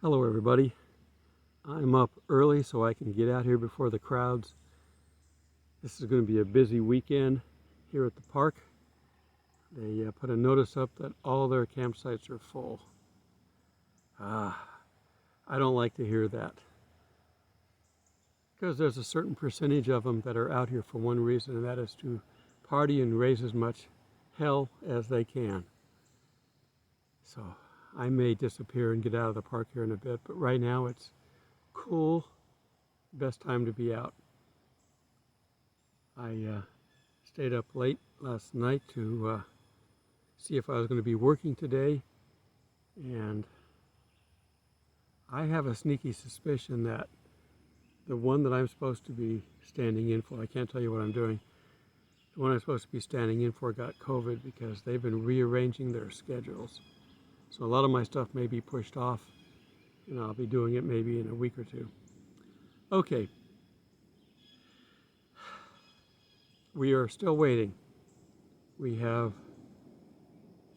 Hello everybody. I'm up early so I can get out here before the crowds. This is going to be a busy weekend here at the park. They put a notice up that all their campsites are full. I don't like to hear that, because there's a certain percentage of them that are out here for one reason, and that is to party and raise as much hell as they can. So I may disappear and get out of the park here in a bit, but right now it's cool, best time to be out. I stayed up late last night to see if I was going to be working today, and I have a sneaky suspicion that the one that I'm supposed to be standing in for, I can't tell you what I'm doing, the one I'm supposed to be standing in for got COVID because they've been rearranging their schedules. So a lot of my stuff may be pushed off, and I'll be doing it maybe in a week or two. Okay. We are still waiting. We have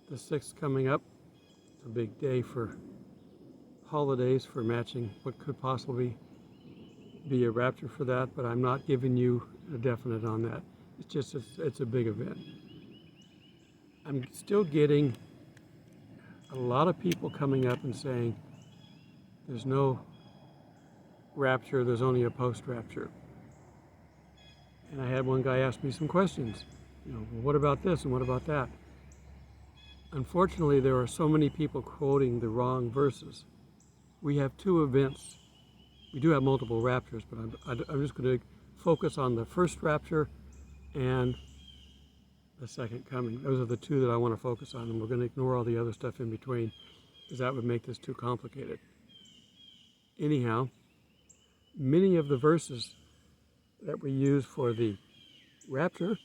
the 6th coming up. It's a big day for holidays, for matching what could possibly be a rapture for that, but I'm not giving you a definite on that. It's just, it's a big event. I'm still getting a lot of people coming up and saying there's no rapture, there's only a post-rapture. And I had one guy ask me some questions. Well, what about this and what about that? Unfortunately, there are so many people quoting the wrong verses. We have two events. We do have multiple raptures, but I'm just going to focus on the first rapture and the second coming. Those are the two that I want to focus on, and we're going to ignore all the other stuff in between, because that would make this too complicated. Anyhow, many of the verses that we use for the rapture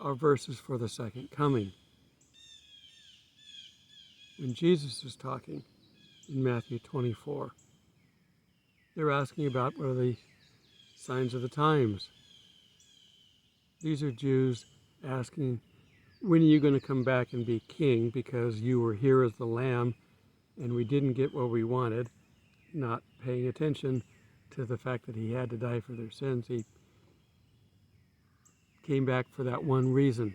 are verses for the second coming. When Jesus is talking in Matthew 24, they're asking about what are the signs of the times. These are Jews asking, when are you going to come back and be king, because you were here as the lamb and we didn't get what we wanted, not paying attention to the fact that he had to die for their sins. He came back for that one reason,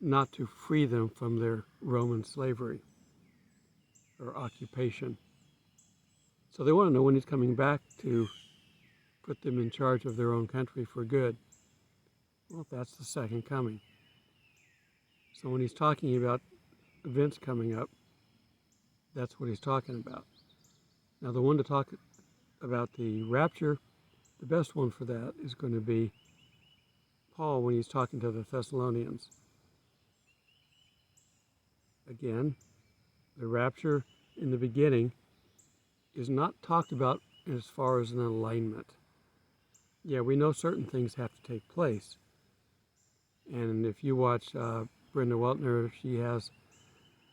not to free them from their Roman slavery or occupation. So they want to know when he's coming back to put them in charge of their own country for good. Well, that's the second coming. So when he's talking about events coming up, that's what he's talking about. Now, the one to talk about the rapture, the best one for that is going to be Paul when he's talking to the Thessalonians. Again, the rapture in the beginning is not talked about as far as an alignment. Yeah, we know certain things have to take place. And if you watch Brenda Weltner, she has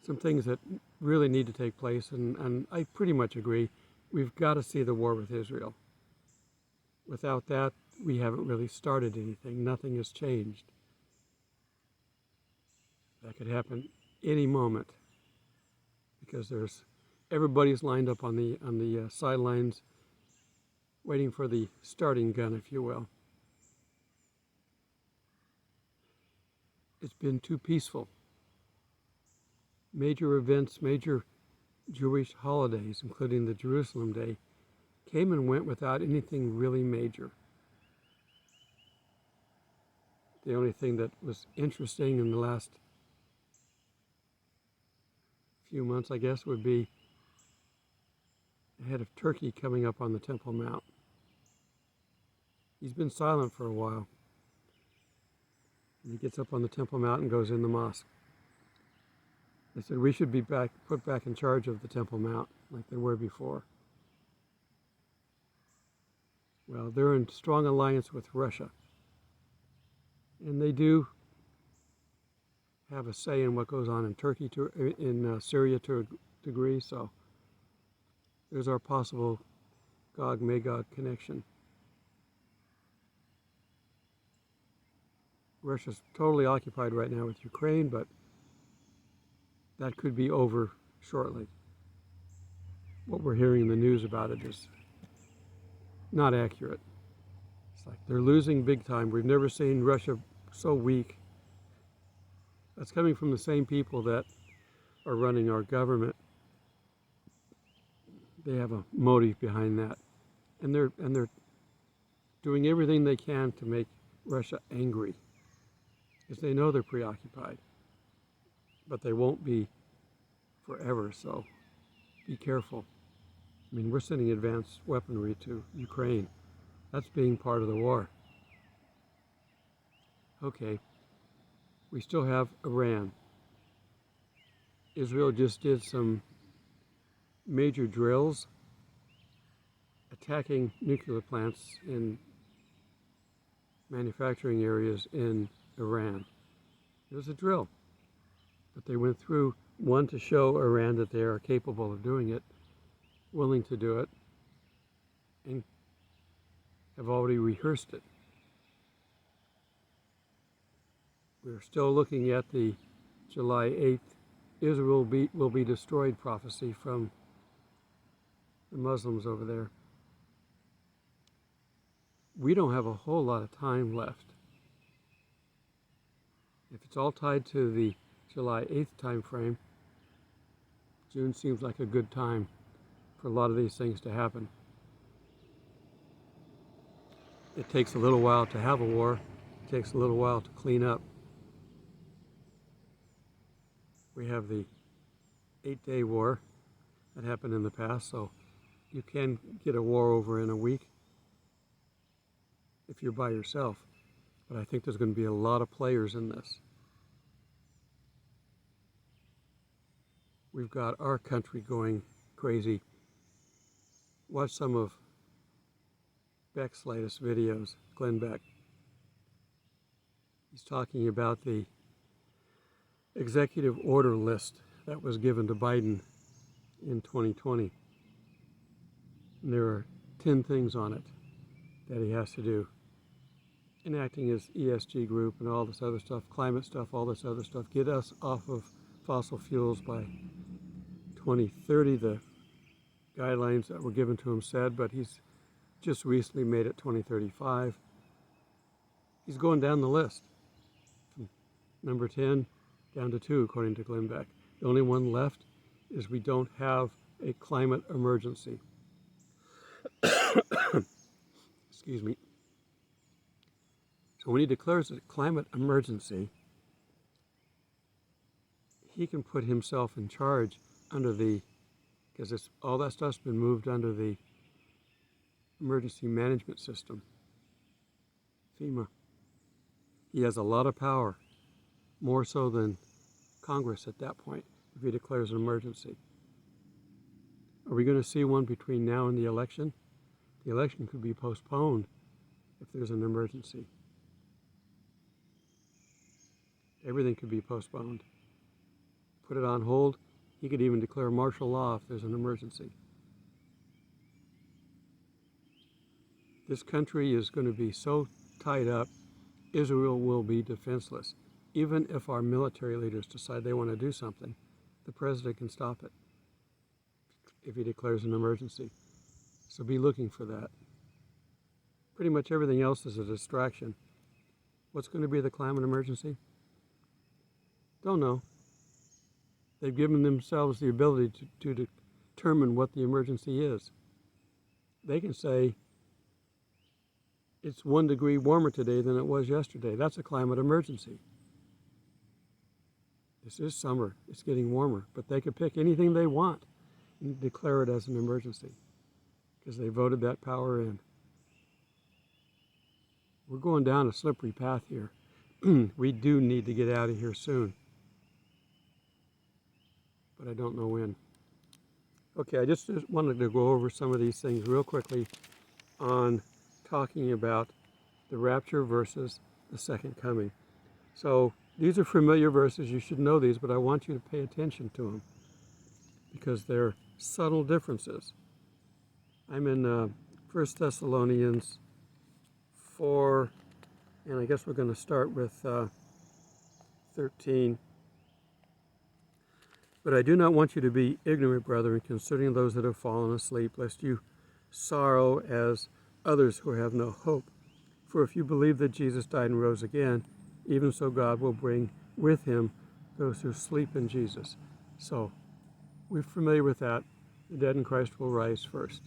some things that really need to take place, and I pretty much agree. We've got to see the war with Israel. Without that, we haven't really started anything. Nothing has changed. That could happen any moment, because everybody's lined up on the sidelines, waiting for the starting gun, if you will. It's been too peaceful. Major events, major Jewish holidays, including the Jerusalem Day, came and went without anything really major. The only thing that was interesting in the last few months, I guess, would be the head of Turkey coming up on the Temple Mount. He's been silent for a while. And he gets up on the Temple Mount and goes in the mosque. They said we should be put back in charge of the Temple Mount like they were before. Well, they're in strong alliance with Russia. And they do have a say in what goes on in Turkey, in Syria to a degree. So there's our possible Gog-Magog connection. Russia's totally occupied right now with Ukraine, but that could be over shortly. what we're hearing in the news about it is not accurate. It's like they're losing big time. We've never seen Russia so weak. That's coming from the same people that are running our government. They have a motive behind that, and they're doing everything they can to make Russia angry, because they know they're preoccupied, but they won't be forever. So be careful. I mean, we're sending advanced weaponry to Ukraine. That's being part of the war. Okay, we still have Iran. Israel just did some major drills attacking nuclear plants in manufacturing areas in Iran. It was a drill, but they went through one to show Iran that they are capable of doing it, willing to do it, and have already rehearsed it. We're still looking at the July 8th Israel will be destroyed prophecy from the Muslims over there. We don't have a whole lot of time left. If it's all tied to the July 8th time frame, June seems like a good time for a lot of these things to happen. It takes a little while to have a war. It takes a little while to clean up. We have the 8-day war that happened in the past, so you can get a war over in a week if you're by yourself. But I think there's going to be a lot of players in this. We've got our country going crazy. Watch some of Beck's latest videos, Glenn Beck. He's talking about the executive order list that was given to Biden in 2020. And there are 10 things on it that he has to do. Enacting his ESG group and all this other stuff, climate stuff, all this other stuff. Get us off of fossil fuels by 2030, the guidelines that were given to him said, but he's just recently made it 2035. He's going down the list from number 10 down to 2, according to Glenn Beck. The only one left is we don't have a climate emergency. Excuse me. So when he declares a climate emergency, he can put himself in charge under the, because all that stuff's been moved under the emergency management system, FEMA. He has a lot of power, more so than Congress at that point, if he declares an emergency. Are we going to see one between now and the election? The election could be postponed if there's an emergency. Everything could be postponed. Put it on hold. He could even declare martial law if there's an emergency. This country is going to be so tied up, Israel will be defenseless. Even if our military leaders decide they want to do something, the president can stop it if he declares an emergency. So be looking for that. Pretty much everything else is a distraction. What's going to be the climate emergency? Don't know. They've given themselves the ability to determine what the emergency is. They can say, it's 1 degree warmer today than it was yesterday. That's a climate emergency. This is summer. It's getting warmer. But they could pick anything they want and declare it as an emergency because they voted that power in. We're going down a slippery path here. We do need to get out of here soon. But I don't know when. Okay, I just wanted to go over some of these things real quickly on talking about the rapture versus the second coming. So these are familiar verses. You should know these, but I want you to pay attention to them because they're subtle differences. I'm in 1 Thessalonians 4, and I guess we're going to start with 13. But I do not want you to be ignorant, brethren, concerning those that have fallen asleep, lest you sorrow as others who have no hope. For if you believe that Jesus died and rose again, even so God will bring with him those who sleep in Jesus. So, we're familiar with that. The dead in Christ will rise first.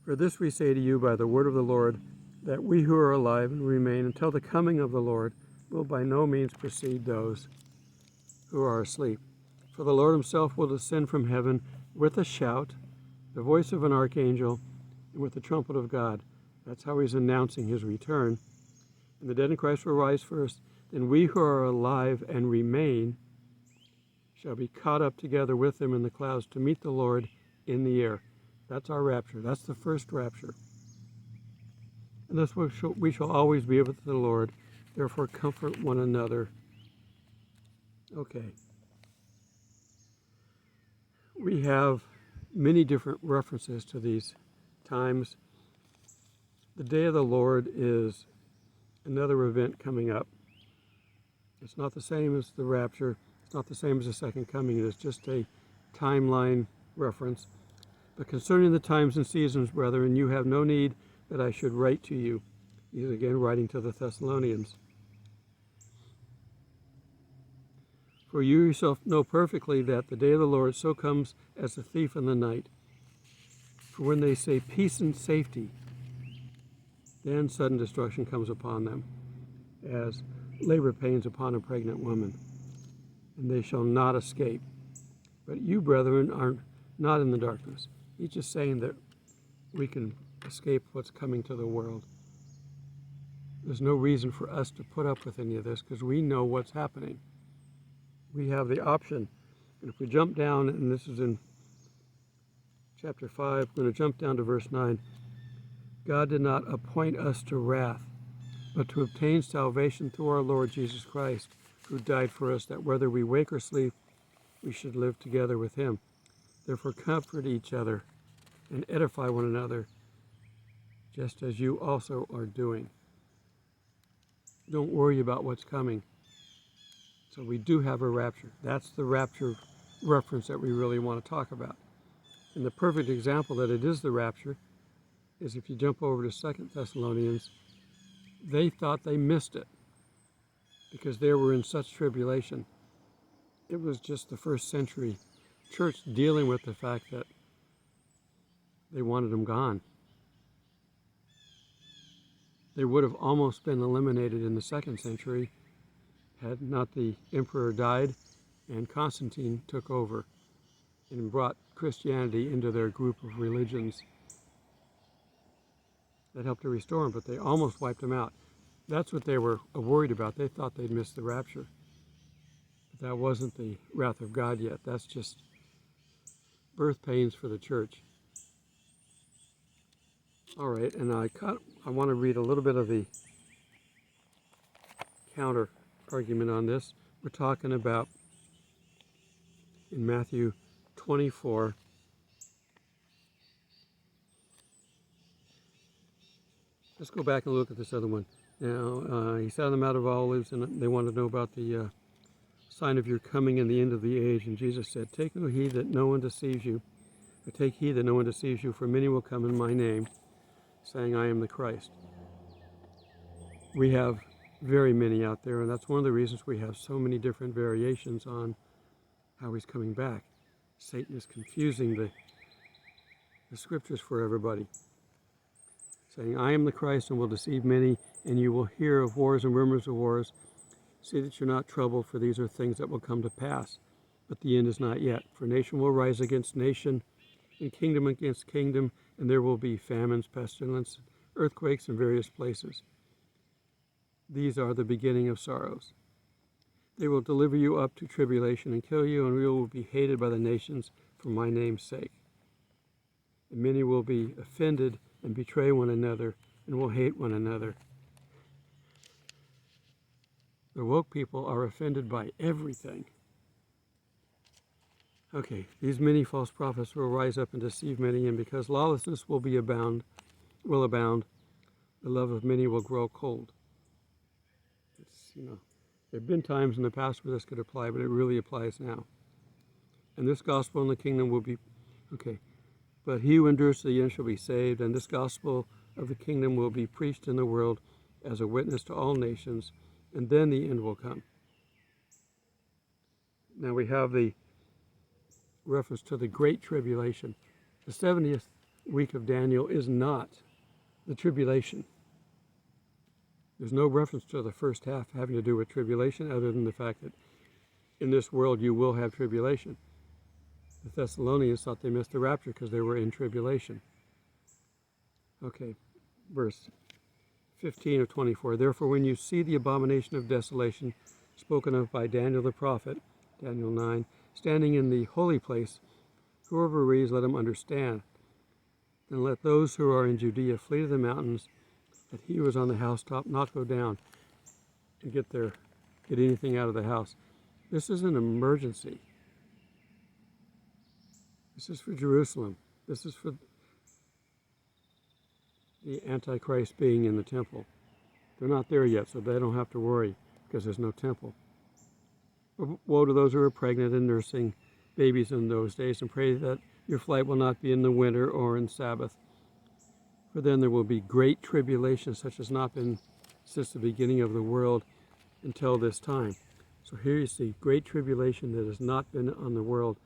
For this we say to you by the word of the Lord, that we who are alive and remain until the coming of the Lord will by no means precede those who are asleep. For the Lord himself will descend from heaven with a shout, the voice of an archangel, and with the trumpet of God. That's how he's announcing his return. And the dead in Christ will rise first. Then we who are alive and remain shall be caught up together with them in the clouds to meet the Lord in the air. That's our rapture. That's the first rapture. And thus we shall always be with the Lord. Therefore comfort one another. Okay. We have many different references to these times. The day of the Lord is another event coming up. It's not the same as the rapture. It's not the same as the second coming. It is just a timeline reference. But concerning the times and seasons, brethren, you have no need that I should write to you. He's again writing to the Thessalonians. For you yourself know perfectly that the day of the Lord so comes as a thief in the night. For when they say peace and safety, then sudden destruction comes upon them, as labor pains upon a pregnant woman, and they shall not escape. But you, brethren, are not in the darkness. He's just saying that we can escape what's coming to the world. There's no reason for us to put up with any of this because we know what's happening. We have the option. And if we jump down, and this is in chapter 5, we're going to jump down to verse 9. God did not appoint us to wrath, but to obtain salvation through our Lord Jesus Christ, who died for us, that whether we wake or sleep, we should live together with him. Therefore comfort each other and edify one another, just as you also are doing. Don't worry about what's coming. So we do have a rapture. That's the rapture reference that we really want to talk about. And the perfect example that it is the rapture is if you jump over to 2 Thessalonians, they thought they missed it because they were in such tribulation. It was just the first century church dealing with the fact that they wanted them gone. They would have almost been eliminated in the 2nd century had not the emperor died and Constantine took over and brought Christianity into their group of religions. That helped to restore them, but they almost wiped them out. That's what they were worried about. They thought they'd missed the rapture. But that wasn't the wrath of God yet. That's just birth pains for the church. All right, and I want to read a little bit of the counter argument on this. We're talking about in Matthew 24. Let's go back and look at this other one. Now, he sat on the Mount of Olives, and they wanted to know about the sign of your coming and the end of the age. And Jesus said, take no heed that no one deceives you, or take heed that no one deceives you, for many will come in my name, saying, I am the Christ. We have very many out there, and that's one of the reasons we have so many different variations on how he's coming back. Satan is confusing the scriptures for everybody, saying, I am the Christ and will deceive many, and you will hear of wars and rumors of wars. See that you're not troubled, for these are things that will come to pass. But the end is not yet. For nation will rise against nation, and kingdom against kingdom, and there will be famines, pestilence, earthquakes in various places. These are the beginning of sorrows. They will deliver you up to tribulation and kill you, and you will be hated by the nations for my name's sake. And many will be offended and betray one another, and will hate one another. The woke people are offended by everything. Okay, these many false prophets will rise up and deceive many, and because lawlessness will abound, the love of many will grow cold. It's, There have been times in the past where this could apply, but it really applies now. And this gospel in the kingdom will be, okay, but he who endures to the end shall be saved, and this gospel of the kingdom will be preached in the world as a witness to all nations, and then the end will come. Now we have the reference to the Great Tribulation. The 70th week of Daniel is not the tribulation. There's no reference to the first half having to do with tribulation other than the fact that in this world you will have tribulation. The Thessalonians thought they missed the rapture because they were in tribulation. Okay, verse 15 of 24. Therefore, when you see the abomination of desolation spoken of by Daniel the prophet, Daniel 9, standing in the holy place, whoever reads, let him understand. Then let those who are in Judea flee to the mountains, that he who is on the housetop not go down and get anything out of the house. This is an emergency. This is for Jerusalem. This is for the Antichrist being in the temple. They're not there yet, so they don't have to worry because there's no temple. But woe to those who are pregnant and nursing babies in those days, and pray that your flight will not be in the winter or in Sabbath. For then there will be great tribulation, such as not been since the beginning of the world until this time. So here you see great tribulation that has not been on the world.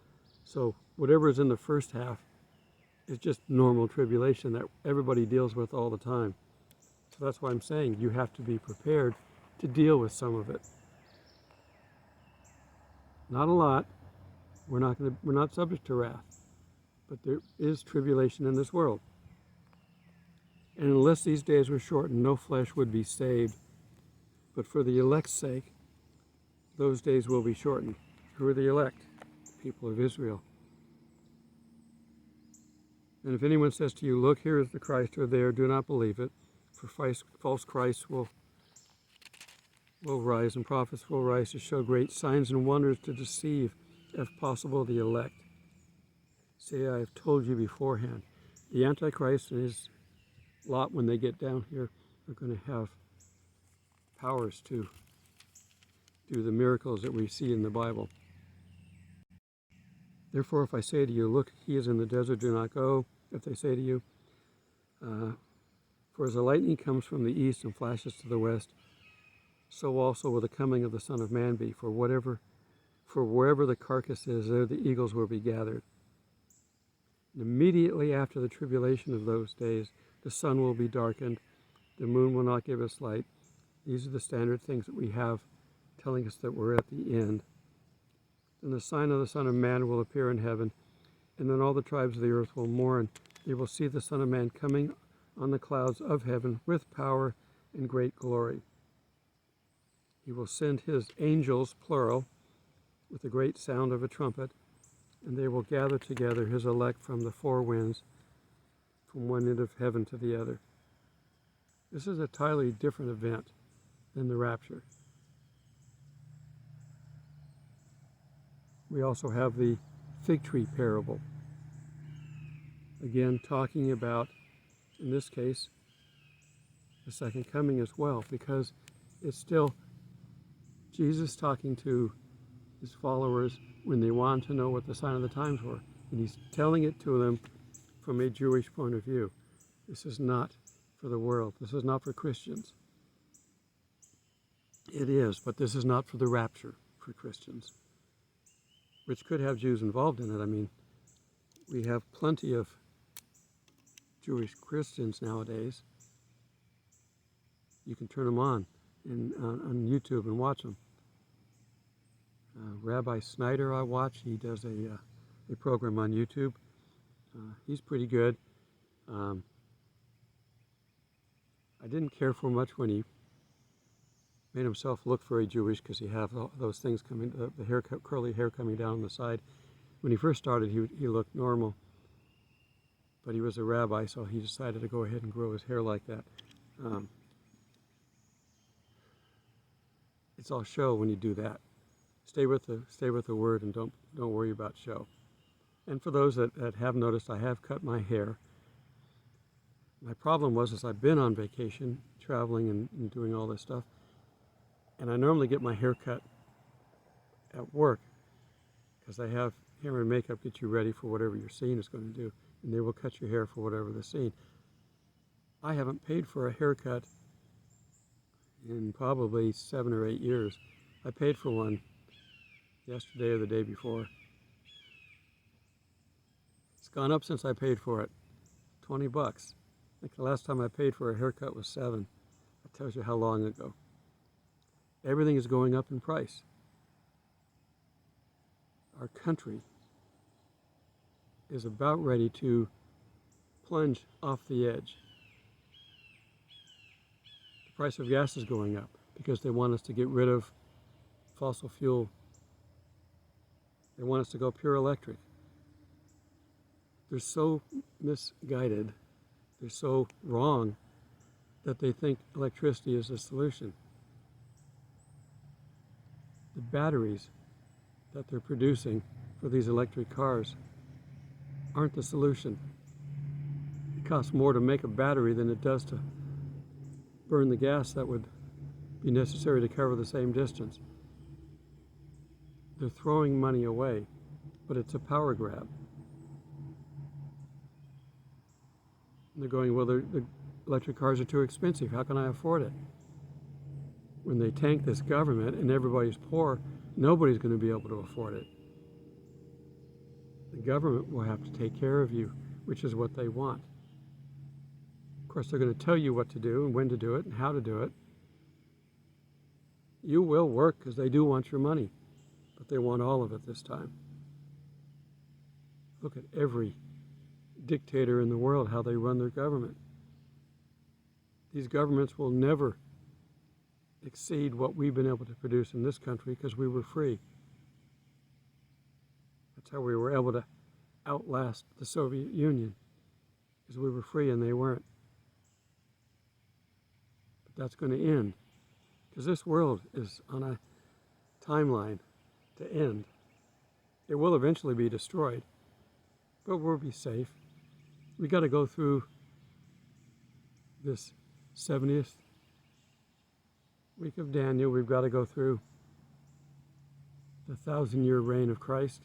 So whatever is in the first half is just normal tribulation that everybody deals with all the time. So that's why I'm saying you have to be prepared to deal with some of it. Not a lot. We're not subject to wrath, but there is tribulation in this world. And unless these days were shortened, no flesh would be saved. But for the elect's sake, those days will be shortened. Who are the elect? The people of Israel. And if anyone says to you, look, here is the Christ, or there, do not believe it. For false Christs will rise, and prophets will rise to show great signs and wonders to deceive, if possible, the elect. Say, I have told you beforehand. The Antichrist and his lot, when they get down here, are going to have powers to do the miracles that we see in the Bible. Therefore, if I say to you, look, he is in the desert, do not go. If they say to you, for as the lightning comes from the east and flashes to the west, so also will the coming of the Son of Man be. For wherever the carcass is, there the eagles will be gathered. And immediately after the tribulation of those days, the sun will be darkened, the moon will not give us light. These are the standard things that we have telling us that we're at the end. And the sign of the Son of Man will appear in heaven, and then all the tribes of the earth will mourn. They will see the Son of Man coming on the clouds of heaven with power and great glory. He will send his angels, plural, with the great sound of a trumpet, and they will gather together his elect from the four winds, from one end of heaven to the other. This is a entirely different event than the rapture. We also have the fig tree parable. Again, talking about, in this case, the second coming as well, because it's still Jesus talking to his followers when they want to know what the sign of the times were. And he's telling it to them from a Jewish point of view. This is not for the world. This is not for Christians. It is, but this is not for the rapture for Christians, which could have Jews involved in it. I mean, we have plenty of Jewish Christians nowadays. You can turn them on YouTube and watch them. Rabbi Snyder I watch. He does a program on YouTube. He's pretty good. I didn't care for much when he made himself look very Jewish because he had those things coming, the curly hair coming down on the side. When he first started, he looked normal, but he was a rabbi, so he decided to go ahead and grow his hair like that. It's all show when you do that. Stay with the word and don't worry about show. And for those that have noticed, I have cut my hair. My problem was I've been on vacation, traveling and doing all this stuff, And I normally get my hair cut at work because I have hair and makeup get you ready for whatever your scene is going to do. And they will cut your hair for whatever the scene. I haven't paid for a haircut in probably 7 or 8 years. I paid for one yesterday or the day before. It's gone up since I paid for it. 20 bucks. I think the last time I paid for a haircut was 7. That tells you how long ago. Everything is going up in price. Our country is about ready to plunge off the edge. The price of gas is going up because they want us to get rid of fossil fuel. They want us to go pure electric. They're so misguided, they're so wrong that they think electricity is the solution. The batteries that they're producing for these electric cars aren't the solution. It costs more to make a battery than it does to burn the gas that would be necessary to cover the same distance. They're throwing money away, but it's a power grab. And they're going, well, the electric cars are too expensive. How can I afford it? When they tank this government and everybody's poor, nobody's going to be able to afford it. The government will have to take care of you, which is what they want. Of course, they're going to tell you what to do and when to do it and how to do it. You will work because they do want your money, but they want all of it this time. Look at every dictator in the world, how they run their government. These governments will never exceed what we've been able to produce in this country because we were free. That's how we were able to outlast the Soviet Union, because we were free and they weren't. But that's going to end, because this world is on a timeline to end. It will eventually be destroyed, but we'll be safe. We got to go through this 70th week of Daniel. We've got to go through the 1,000-year reign of Christ.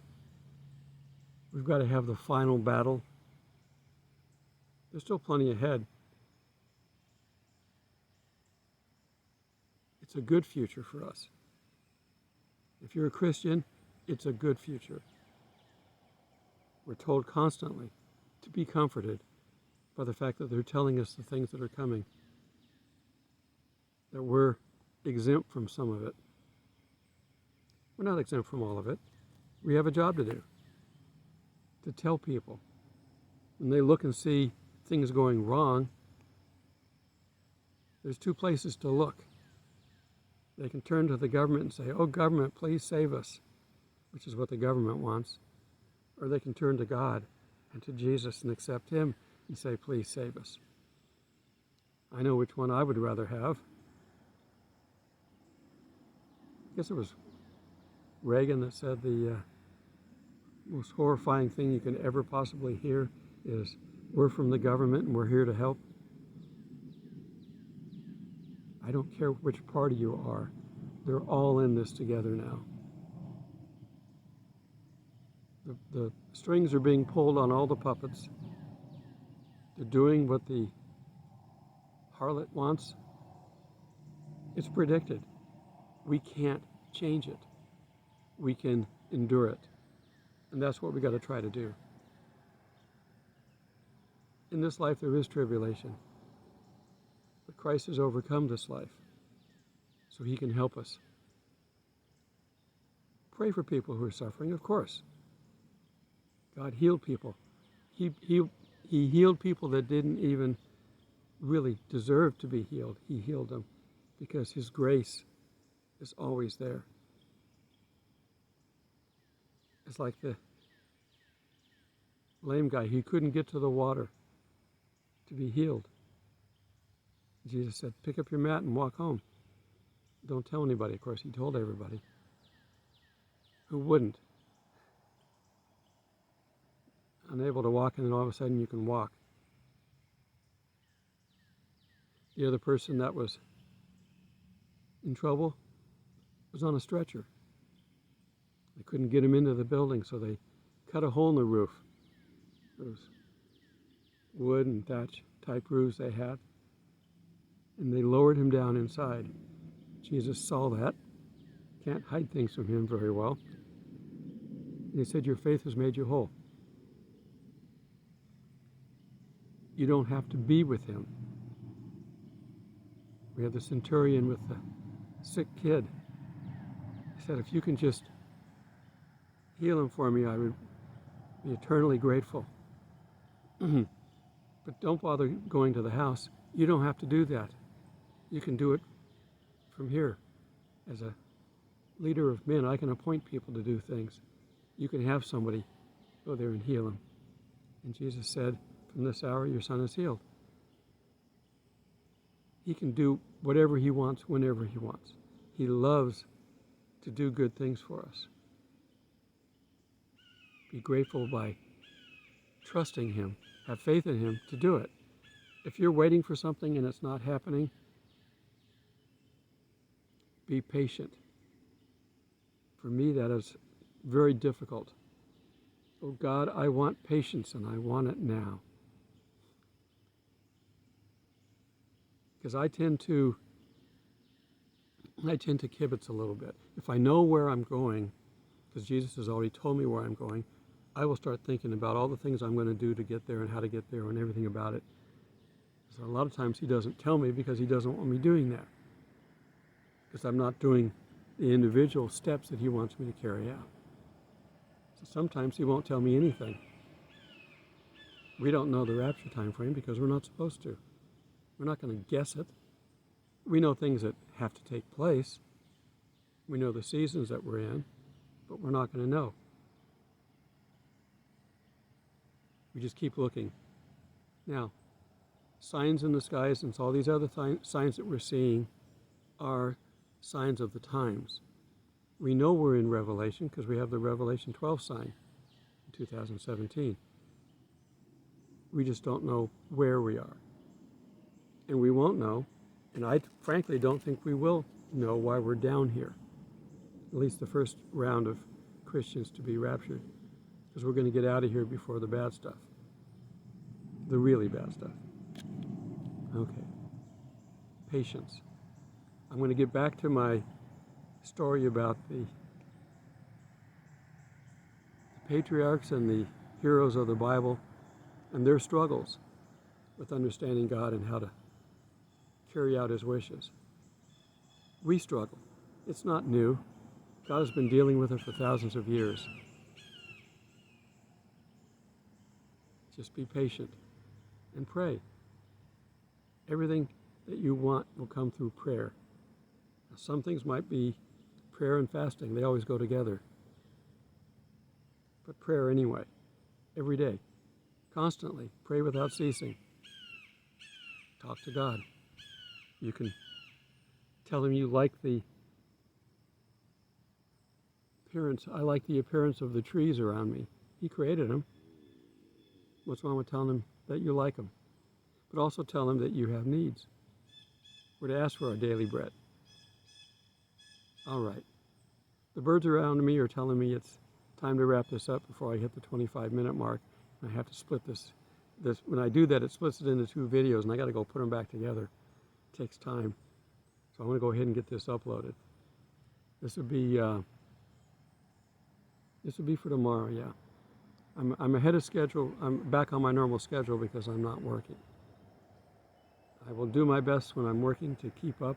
We've got to have the final battle. There's still plenty ahead. It's a good future for us. If you're a Christian, it's a good future. We're told constantly to be comforted by the fact that they're telling us the things that are coming, that we're exempt from some of it. We're not exempt from all of it. We have a job to do, to tell people. When they look and see things going wrong, there's two places to look. They can turn to the government and say, oh, government, please save us, which is what the government wants. Or they can turn to God and to Jesus and accept him and say, please save us. I know which one I would rather have. I guess it was Reagan that said the most horrifying thing you can ever possibly hear is, we're from the government and we're here to help. I don't care which party you are. They're all in this together now. The strings are being pulled on all the puppets. They're doing what the harlot wants. It's predicted. We can't change it. We can endure it. And that's what we got to try to do. In this life, there is tribulation. But Christ has overcome this life, so he can help us. Pray for people who are suffering, of course. God healed people. He healed people that didn't even really deserve to be healed. He healed them because his grace is always there. It's like the lame guy. He couldn't get to the water to be healed. Jesus said, pick up your mat and walk home. Don't tell anybody. Of course, he told everybody. Who wouldn't? Unable to walk, and then all of a sudden you can walk. The other person that was in trouble, was on a stretcher. They couldn't get him into the building, so they cut a hole in the roof. Those wood and thatch type roofs they had. And they lowered him down inside. Jesus saw that. Can't hide things from him very well. And he said, your faith has made you whole. You don't have to be with him. We had the centurion with the sick kid. He said, if you can just heal him for me, I would be eternally grateful. But don't bother going to the house. You don't have to do that. You can do it from here. As a leader of men, I can appoint people to do things. You can have somebody go there and heal him. And Jesus said, from this hour, your son is healed. He can do whatever he wants, whenever he wants. He loves to do good things for us. Be grateful by trusting him. Have faith in him to do it. If you're waiting for something and it's not happening, be patient. For me, that is very difficult. Oh God, I want patience and I want it now. Because I tend to kibitz a little bit. If I know where I'm going, because Jesus has already told me where I'm going, I will start thinking about all the things I'm going to do to get there and how to get there and everything about it. So a lot of times he doesn't tell me because he doesn't want me doing that. Because I'm not doing the individual steps that he wants me to carry out. So sometimes he won't tell me anything. We don't know the rapture time frame because we're not supposed to. We're not going to guess it. We know things that have to take place. We know the seasons that we're in, but we're not going to know. We just keep looking. Now, signs in the skies and all these other signs that we're seeing are signs of the times. We know we're in Revelation because we have the Revelation 12 sign in 2017. We just don't know where we are. And we won't know, and I frankly don't think we will know why we're down here. At least the first round of Christians to be raptured, because we're going to get out of here before the bad stuff, the really bad stuff. Okay, patience. I'm going to get back to my story about the patriarchs and the heroes of the Bible and their struggles with understanding God and how to carry out his wishes. We struggle. It's not new. God has been dealing with it for thousands of years. Just be patient and pray. Everything that you want will come through prayer. Now, some things might be prayer and fasting. They always go together. But prayer anyway, every day, constantly. Pray without ceasing. Talk to God. You can tell him you like the appearance. I like the appearance of the trees around me. He created them. What's wrong with telling him that you like them? But also tell him that you have needs. We're to ask for our daily bread. All right. The birds around me are telling me it's time to wrap this up before I hit the 25-minute mark. I have to split this. When I do that, it splits it into two videos, and I got to go put them back together. It takes time. So I'm going to go ahead and get this uploaded. This would be for tomorrow, yeah. I'm ahead of schedule. I'm back on my normal schedule because I'm not working. I will do my best when I'm working to keep up.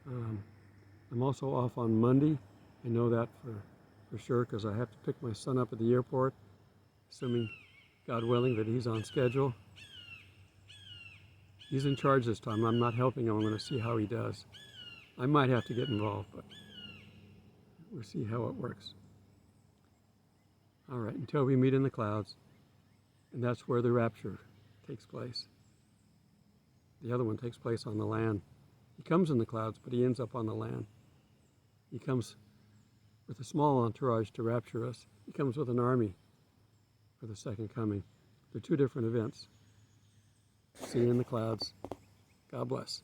I'm also off on Monday. I know that for sure because I have to pick my son up at the airport, assuming, God willing, that he's on schedule. He's in charge this time. I'm not helping him. I'm going to see how he does. I might have to get involved, but we'll see how it works. All right, until we meet in the clouds, and that's where the rapture takes place. The other one takes place on the land. He comes in the clouds, but he ends up on the land. He comes with a small entourage to rapture us. He comes with an army for the second coming. They're two different events. See you in the clouds. God bless.